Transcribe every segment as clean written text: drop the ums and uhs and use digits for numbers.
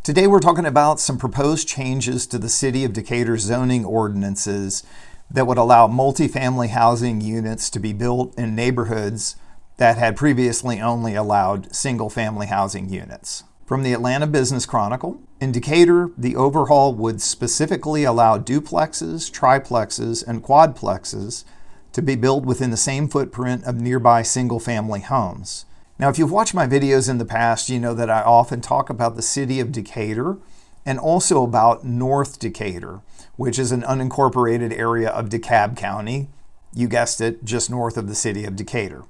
Today we're talking about some proposed changes to the City of Decatur zoning ordinances that would allow multifamily housing units to be built in neighborhoods that had previously only allowed single-family housing units. From the Atlanta Business Chronicle, in Decatur, the overhaul would specifically allow duplexes, triplexes, and quadplexes to be built within the same footprint of nearby single-family homes. Now, if you've watched my videos in the past, you know that I often talk about the City of Decatur and also about North Decatur, which is an unincorporated area of DeKalb County. You guessed it, just north of the City of Decatur.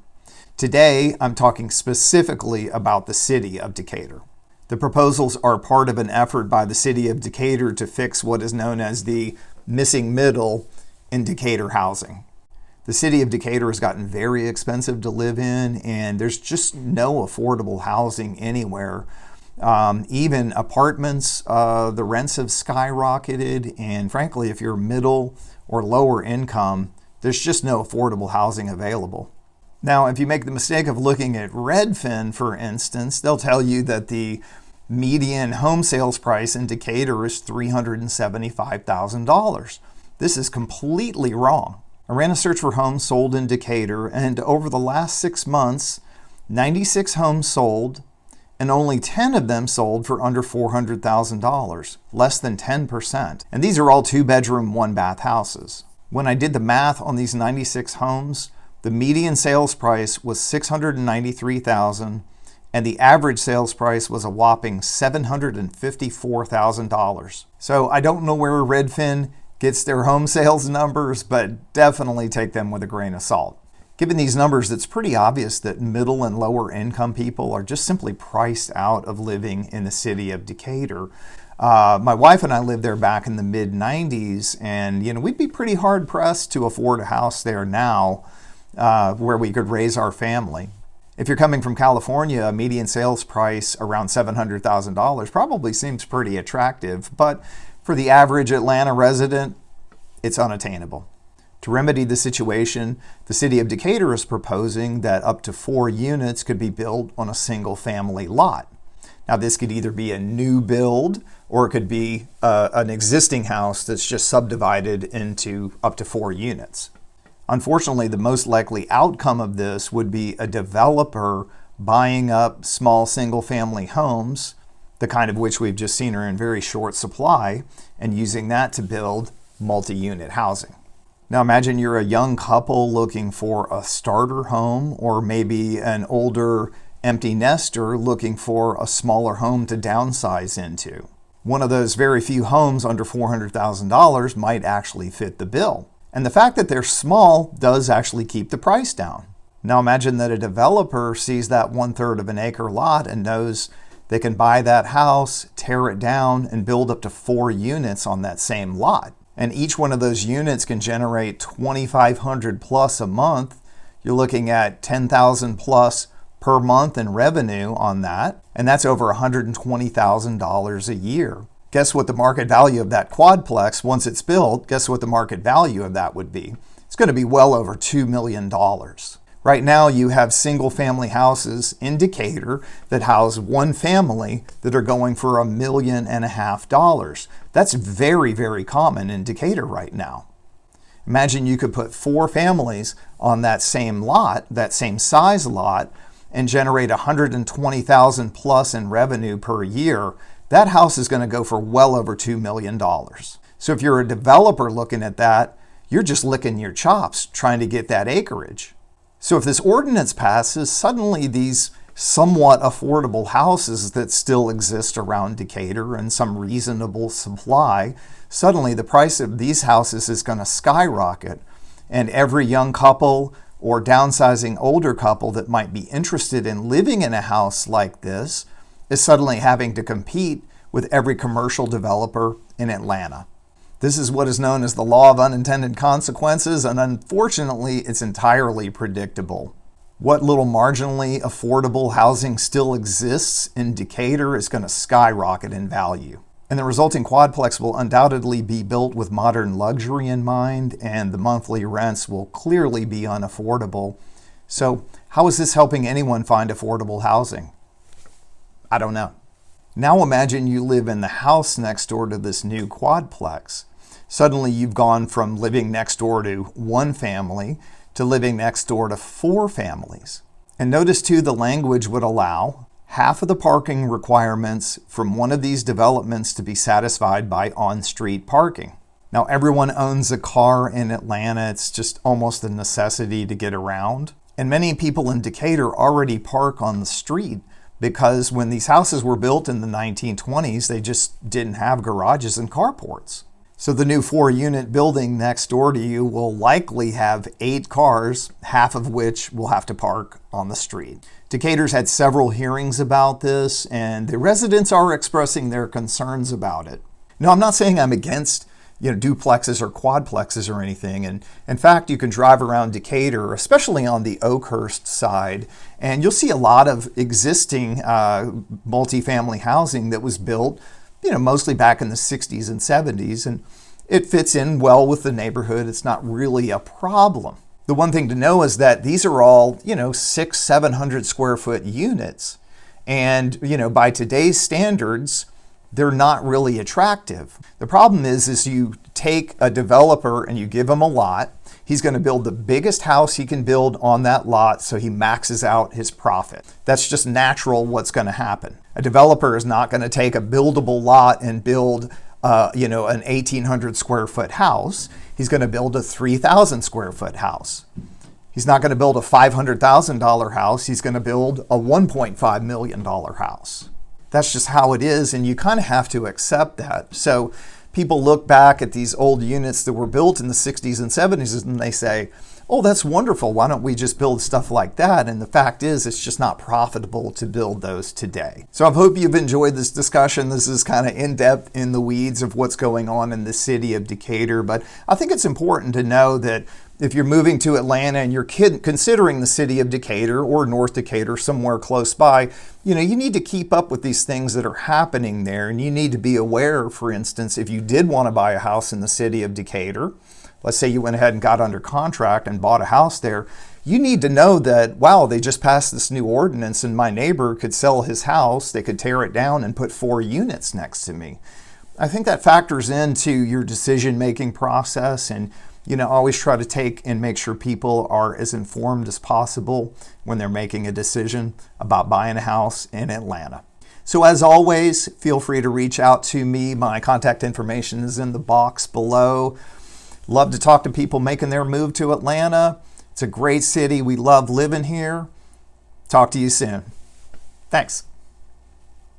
Today, I'm talking specifically about the City of Decatur. The proposals are part of an effort by the City of Decatur to fix what is known as the missing middle in Decatur housing. The City of Decatur has gotten very expensive to live in, and there's just no affordable housing anywhere. Even apartments, the rents have skyrocketed, and frankly, if you're middle or lower income, there's just no affordable housing available. Now, if you make the mistake of looking at Redfin, for instance, they'll tell you that the median home sales price in Decatur is $375,000. This is completely wrong. I ran a search for homes sold in Decatur, and over the last 6 months, 96 homes sold, and only 10 of them sold for under $400,000, less than 10%. And these are all 2-bedroom, 1-bath houses. When I did the math on these 96 homes, the median sales price was $693,000, and the average sales price was a whopping $754,000. So I don't know where Redfin gets their home sales numbers, but definitely take them with a grain of salt. Given these numbers, it's pretty obvious that middle and lower income people are just simply priced out of living in the City of Decatur. My wife and I lived there back in the mid-90s, and we'd be pretty hard pressed to afford a house there now where we could raise our family. If you're coming from California, a median sales price around $700,000 probably seems pretty attractive, but for the average Atlanta resident, it's unattainable. To remedy the situation, the City of Decatur is proposing that up to 4 units could be built on a single-family lot. Now, this could either be a new build or it could be an existing house that's just subdivided into up to 4 units. Unfortunately, the most likely outcome of this would be a developer buying up small single-family homes, the kind of which we've just seen are in very short supply, and using that to build multi-unit housing. Now imagine you're a young couple looking for a starter home, or maybe an older empty nester looking for a smaller home to downsize into. One of those very few homes under $400,000 might actually fit the bill. And the fact that they're small does actually keep the price down. Now imagine that a developer sees that 1/3 of an acre lot and knows they can buy that house, tear it down, and build up to 4 units on that same lot. And each one of those units can generate $2,500 plus a month. You're looking at $10,000 plus per month in revenue on that, and that's over $120,000 a year. Guess what the market value of that quadplex, once it's built, guess what the market value of that would be? It's going to be well over $2 million. Right now, you have single-family houses in Decatur that house one family that are going for $1.5 million. That's very, very common in Decatur right now. Imagine you could put 4 families on that same lot, that same size lot, and generate $120,000 plus in revenue per year. That house is going to go for well over $2 million. So if you're a developer looking at that, you're just licking your chops trying to get that acreage. So if this ordinance passes, suddenly these somewhat affordable houses that still exist around Decatur and some reasonable supply, suddenly the price of these houses is going to skyrocket. And every young couple or downsizing older couple that might be interested in living in a house like this is suddenly having to compete with every commercial developer in Atlanta. This is what is known as the law of unintended consequences, and unfortunately, it's entirely predictable. What little marginally affordable housing still exists in Decatur is going to skyrocket in value. And the resulting quadplex will undoubtedly be built with modern luxury in mind, and the monthly rents will clearly be unaffordable. So how is this helping anyone find affordable housing? I don't know. Now imagine you live in the house next door to this new quadplex. Suddenly you've gone from living next door to one family to living next door to 4 families. And notice too, the language would allow half of the parking requirements from one of these developments to be satisfied by on-street parking. Now, everyone owns a car in Atlanta. It's just almost a necessity to get around. And many people in Decatur already park on the street because when these houses were built in the 1920s, they just didn't have garages and carports. So the new 4-unit building next door to you will likely have 8 cars, half of which will have to park on the street. Decatur's had several hearings about this, and the residents are expressing their concerns about it. Now, I'm not saying I'm against duplexes or quadplexes or anything. And in fact, you can drive around Decatur, especially on the Oakhurst side, and you'll see a lot of existing multifamily housing that was built, mostly back in the 60s and 70s. And it fits in well with the neighborhood. It's not really a problem. The one thing to know is that these are all, 600-700 square foot units. And, by today's standards, they're not really attractive. The problem is you take a developer and you give him a lot. He's going to build the biggest house he can build on that lot so he maxes out his profit. That's just natural what's going to happen. A developer is not going to take a buildable lot and build an 1,800 square foot house. He's going to build a 3,000 square foot house. He's not going to build a $500,000 house. He's going to build a $1.5 million house. That's just how it is, and you kind of have to accept that. So people look back at these old units that were built in the 60s and 70s and they say, oh, that's wonderful. Why don't we just build stuff like that? And the fact is, it's just not profitable to build those today. So I hope you've enjoyed this discussion. This is kind of in-depth in the weeds of what's going on in the city of Decatur. But I think it's important to know that if you're moving to Atlanta and you're considering the city of Decatur or North Decatur, somewhere close by, you need to keep up with these things that are happening there. And you need to be aware, for instance, if you did want to buy a house in the city of Decatur, let's say you went ahead and got under contract and bought a house there, you need to know that, wow, they just passed this new ordinance and my neighbor could sell his house, they could tear it down and put 4 units next to me. I think that factors into your decision-making process, and always try to take and make sure people are as informed as possible when they're making a decision about buying a house in Atlanta. So as always, feel free to reach out to me. My contact information is in the box below. Love to talk to people making their move to Atlanta. It's a great city. We love living here. Talk to you soon. Thanks.